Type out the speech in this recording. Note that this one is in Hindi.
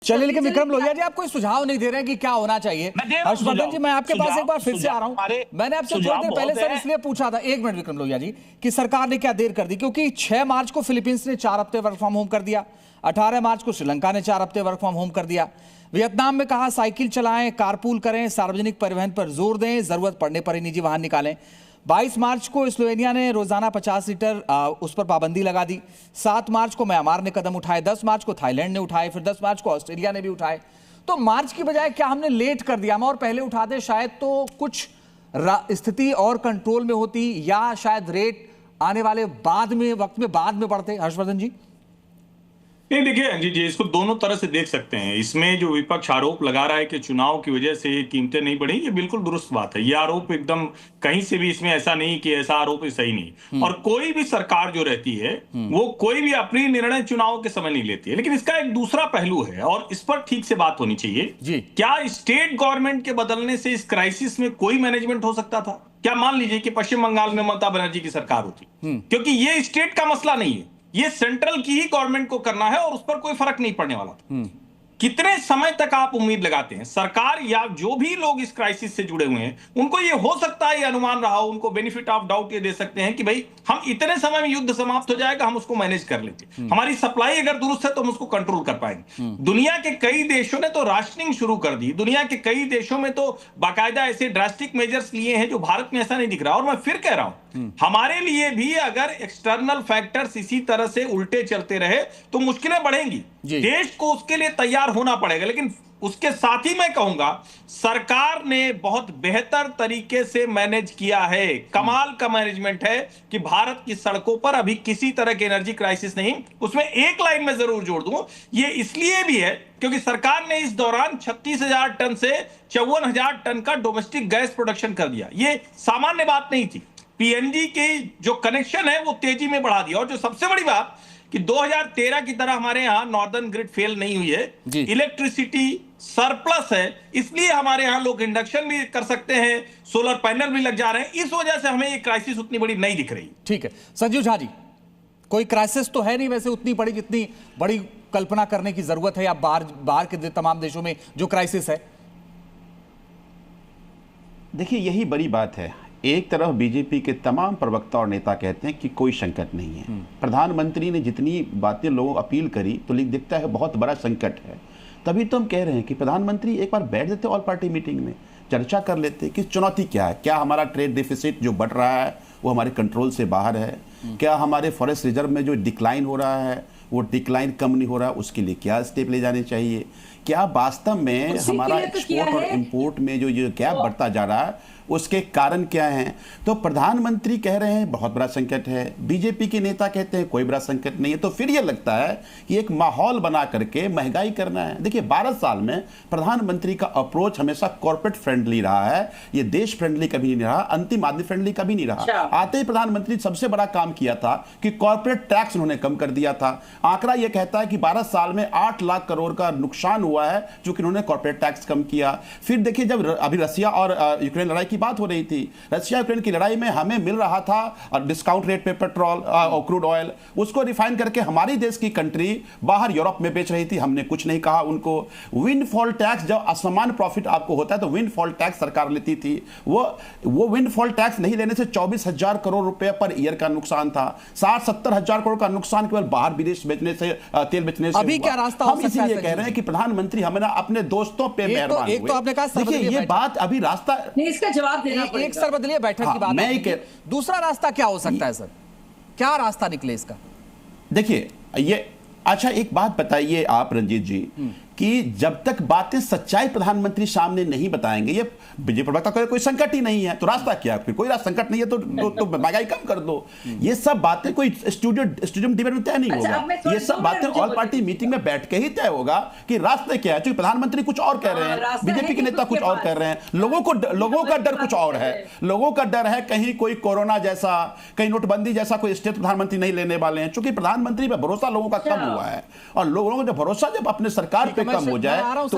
चलिए, लेकिन विक्रम लोहिया जी आप कोई सुझाव नहीं दे रहे हैं कि क्या होना चाहिए। हर्षवर्धन जी, मैं आपके पास एक बार फिर से आ रहा हूं। मैंने आपसे थोड़ी देर पहले सर इसलिए पूछा था, एक मिनट विक्रम लोहिया जी, कि सरकार ने क्या देर कर दी, क्योंकि 6 मार्च को फिलीपींस ने 4 हफ्ते वर्क फ्रॉम होम कर दिया, 18 मार्च को श्रीलंका ने 4 हफ्ते वर्क फ्रॉम होम कर दिया, वियतनाम में कहा साइकिल चलाएं, कारपूल करें, सार्वजनिक परिवहन पर जोर दें, जरूरत पड़ने पर ही निजी वाहन निकालें। 22 मार्च को स्लोवेनिया ने रोजाना 50 लीटर उस पर पाबंदी लगा दी। 7 मार्च को म्यांमार ने कदम उठाए, 10 मार्च को थाईलैंड ने उठाए, फिर 10 मार्च को ऑस्ट्रेलिया ने भी उठाए। तो मार्च की बजाय क्या हमने लेट कर दिया, हम और पहले उठाते शायद तो कुछ स्थिति और कंट्रोल में होती, या शायद रेट आने वाले बाद में वक्त में बाद में बढ़ते। हर्षवर्धन जी, नहीं, देखिए अंजित जी, इसको दोनों तरह से देख सकते हैं। इसमें जो विपक्ष आरोप लगा रहा है कि चुनाव की वजह से कीमतें नहीं बढ़ी, ये बिल्कुल दुरुस्त बात है। ये आरोप एकदम कहीं से भी इसमें ऐसा नहीं कि ऐसा आरोप सही नहीं। और कोई भी सरकार जो रहती है वो कोई भी अपनी निर्णय चुनाव के समय नहीं लेती है। लेकिन इसका एक दूसरा पहलू है और इस पर ठीक से बात होनी चाहिए। क्या स्टेट गवर्नमेंट के बदलने से इस क्राइसिस में कोई मैनेजमेंट हो सकता था? क्या मान लीजिए कि पश्चिम बंगाल में ममता बनर्जी की सरकार होती, क्योंकि ये स्टेट का मसला नहीं है, ये सेंट्रल की ही गवर्नमेंट को करना है और उस पर कोई फर्क नहीं पड़ने वाला था। कितने समय तक आप उम्मीद लगाते हैं? सरकार या जो भी लोग इस क्राइसिस से जुड़े हुए हैं उनको ये हो सकता है, ये अनुमान रहा हो, उनको बेनिफिट ऑफ डाउट ये दे सकते हैं कि भाई हम इतने समय में युद्ध समाप्त हो जाएगा, हम उसको मैनेज कर लेंगे, हमारी सप्लाई अगर दुरुस्त है तो हम उसको कंट्रोल कर पाएंगे। दुनिया के कई देशों ने तो राशनिंग शुरू कर दी, दुनिया के कई देशों में तो बाकायदा ऐसे ड्रास्टिक मेजर्स लिए हैं जो भारत में ऐसा नहीं दिख रहा। और मैं फिर कह रहा हूं, हमारे लिए भी अगर एक्सटर्नल फैक्टर्स इसी तरह से उल्टे चलते रहे तो मुश्किलें बढ़ेंगी, देश को उसके लिए तैयार होना पड़ेगा। लेकिन उसके साथ ही मैं कहूंगा सरकार ने बहुत बेहतर तरीके से मैनेज किया है। कमाल का मैनेजमेंट है कि भारत की सड़कों पर अभी किसी तरह की एनर्जी क्राइसिस नहीं। उसमें एक लाइन में जरूर जोड़ दूं, ये इसलिए भी है क्योंकि सरकार ने इस दौरान 36,000 टन से 54,000 टन का डोमेस्टिक गैस प्रोडक्शन कर दिया। ये सामान्य बात नहीं थी। पीएनजी की जो कनेक्शन है वो तेजी में बढ़ा दिया। और जो सबसे बड़ी बात कि 2013 की तरह हमारे यहां नॉर्दर्न ग्रिड फेल नहीं हुई है, इलेक्ट्रिसिटी सरप्लस है, इसलिए हमारे यहां लोग इंडक्शन भी कर सकते हैं, सोलर पैनल भी लग जा रहे हैं। इस वजह से हमें ये क्राइसिस उतनी बड़ी नहीं दिख रही। ठीक है संजीव झा जी, कोई क्राइसिस तो है नहीं वैसे उतनी बड़ी जितनी बड़ी कल्पना करने की जरूरत है, या बाहर के तमाम देशों में जो क्राइसिस है। देखिए, यही बड़ी बात है। एक तरफ बीजेपी के तमाम प्रवक्ता और नेता कहते हैं कि कोई संकट नहीं है। प्रधानमंत्री ने जितनी बातें लोगों अपील करी तो दिखता है बहुत बड़ा संकट है। तभी तो हम कह रहे हैं कि प्रधानमंत्री एक बार बैठ देते ऑल पार्टी मीटिंग में, चर्चा कर लेते कि चुनौती क्या है। क्या हमारा ट्रेड डिफिसिट जो बढ़ रहा है वो हमारे कंट्रोल से बाहर है? क्या हमारे फॉरेस्ट रिजर्व में जो डिक्लाइन हो रहा है वो डिक्लाइन कम नहीं हो रहा? उसके लिए क्या स्टेप ले जाने चाहिए? क्या वास्तव में हमारा एक्सपोर्ट और इंपोर्ट में जो ये गैप बढ़ता जा रहा है उसके कारण क्या हैं? तो प्रधानमंत्री कह रहे हैं बहुत बड़ा संकट है, बीजेपी के नेता कहते हैं कोई बड़ा संकट नहीं है। तो फिर ये लगता है कि एक माहौल बना करके महंगाई करना है। देखिए, 12 साल में प्रधानमंत्री का अप्रोच हमेशा कॉर्पोरेट फ्रेंडली रहा है, ये देश फ्रेंडली कभी नहीं रहा, अंतिम आदमी फ्रेंडली कभी नहीं रहा। आते ही प्रधानमंत्री सबसे बड़ा काम किया था कि कॉर्पोरेट टैक्स उन्होंने कम कर दिया था। आंकड़ा यह कहता है कि 12 साल में 8 लाख करोड़ का नुकसान हुआ है चूंकि उन्होंने कॉर्पोरेट टैक्स कम किया। फिर देखिए, जब अभी रसिया और यूक्रेन लड़ाई की बात हो रही थी, रशिया यूक्रेन की लड़ाई में हमें मिल रहा था डिस्काउंट रेट पे पेट्रोल और क्रूड ऑयल, उसको रिफाइन करके हमारी देश की कंट्री बाहर यूरोप में बेच रही थी, हमने कुछ नहीं कहा उनको। विंडफॉल टैक्स, जब असमान प्रॉफिट आपको होता है तो विंडफॉल टैक्स सरकार लेती थी। वो विंडफॉल टैक्स नहीं लेने से 24,000 करोड़ रुपए पर ईयर का नुकसान था। 60-70 हजार करोड़ का नुकसान केवल बाहर विदेश बेचने से, तेल बेचने से। अभी क्या रास्ता हम इसीलिए कह रहे हैं कि प्रधानमंत्री हमें अपने दोस्तों पे मेहरबान हुए। एक तो आपने कहा देखिए, ये बात अभी रास्ता नहीं, इसका जवाब देना पड़ेगा। एक सर्वदलीय बैठक की बात, दूसरा रास्ता क्या हो सकता है सर? क्या रास्ता निकले इसका? देखिए, ये अच्छा एक बात बताइए आप रंजीत जी कि जब तक बातें सच्चाई प्रधानमंत्री सामने नहीं बताएंगे, ये बीजेपी प्रवक्ता कहे कोई संकट ही नहीं है, तो रास्ता क्या? फिर कोई रास्ता संकट नहीं है तो महंगाई कम कर दो। ये सब बातें कोई स्टूडियम डिबेट में तय नहीं होगा। ये सब बातें ऑल पार्टी मीटिंग में बैठ के ही तय होगा कि रास्ते क्या है। क्योंकि प्रधानमंत्री कुछ और कह रहे हैं, बीजेपी के नेता कुछ और कह रहे हैं, लोगों का डर कुछ और है। लोगों का डर है कहीं कोई कोरोना जैसा, कहीं नोटबंदी जैसा कोई स्टेप प्रधानमंत्री नहीं लेने वाले हैं। चूंकि प्रधानमंत्री पर भरोसा लोगों का कम हुआ है, और लोगों का जो भरोसा जब अपने सरकार पे कम हो जाए तो